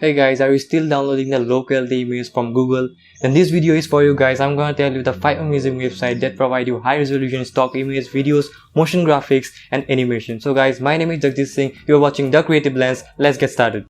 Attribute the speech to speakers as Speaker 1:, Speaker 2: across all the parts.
Speaker 1: Hey guys, are you still downloading the low quality images from Google? Then this video is for you guys. I'm gonna tell you the 5 amazing websites that provide you high resolution stock images, videos, motion graphics and animation. So guys, my name is Jagdish Singh. You're watching The Creative Lens. Let's get started.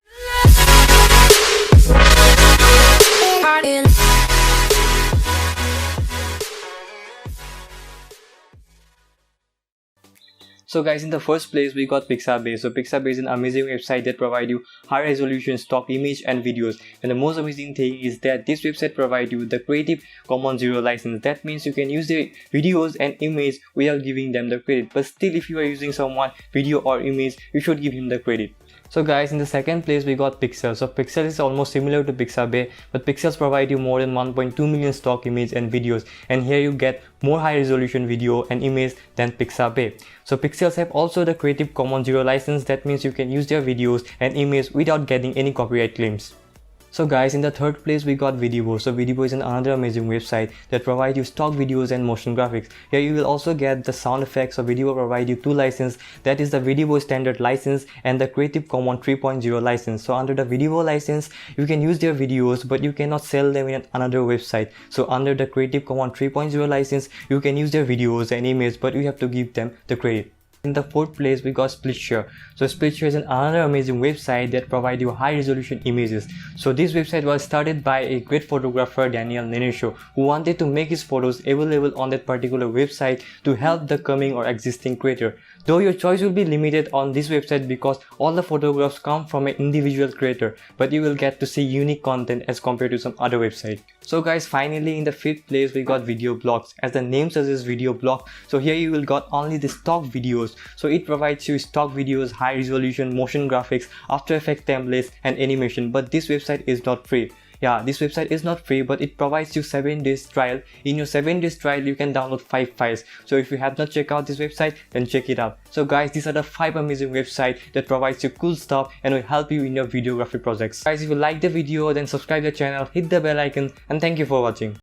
Speaker 1: So guys, in the first place we got Pixabay. So Pixabay is an amazing website that provides you high resolution stock image and videos. And the most amazing thing is that this website provides you the Creative Commons Zero license. That means you can use the videos and image without giving them the credit. But still, if you are using someone video or image, you should give him the credit. So guys, in the second place we got Pixel. So Pixel is almost similar to Pixabay, but Pixels provide you more than 1.2 million stock image and videos, and here you get more high resolution video and image than Pixabay. So Pixels have also the Creative Commons Zero license. That means you can use their videos and image without getting any copyright claims. So guys, in the third place we got Videbo. So Videbo is another amazing website that provides you stock videos and motion graphics. Here you will also get the sound effects. So Videbo provides you two licenses, that is the Videbo standard license and the Creative Commons 3.0 license. So under the Videbo license you can use their videos, but you cannot sell them in another website. So under the Creative Commons 3.0 license you can use their videos and images, but you have to give them the credit. In the fourth place we got Splitshare. So Splitshare is another amazing website that provides you high resolution images. So this website was started by a great photographer, Daniel Nenesho, who wanted to make his photos available on that particular website to help the coming or existing creator. Though your choice will be limited on this website because all the photographs come from an individual creator, but you will get to see unique content as compared to some other website. So guys, finally in the fifth place we got Video Blogs. As the name suggests, video blog. So here you will got only the stock videos. So it provides you stock videos, high resolution, motion graphics, After Effects templates and animation. But this website is not free. Yeah, this website is not free, but it provides you 7 days trial. In your 7 days trial you can download 5 files. So if you have not checked out this website, then check it out. So guys, these are the 5 amazing websites that provides you cool stuff and will help you in your videography projects. Guys, if you like the video, then subscribe the channel, hit the bell icon, and thank you for watching.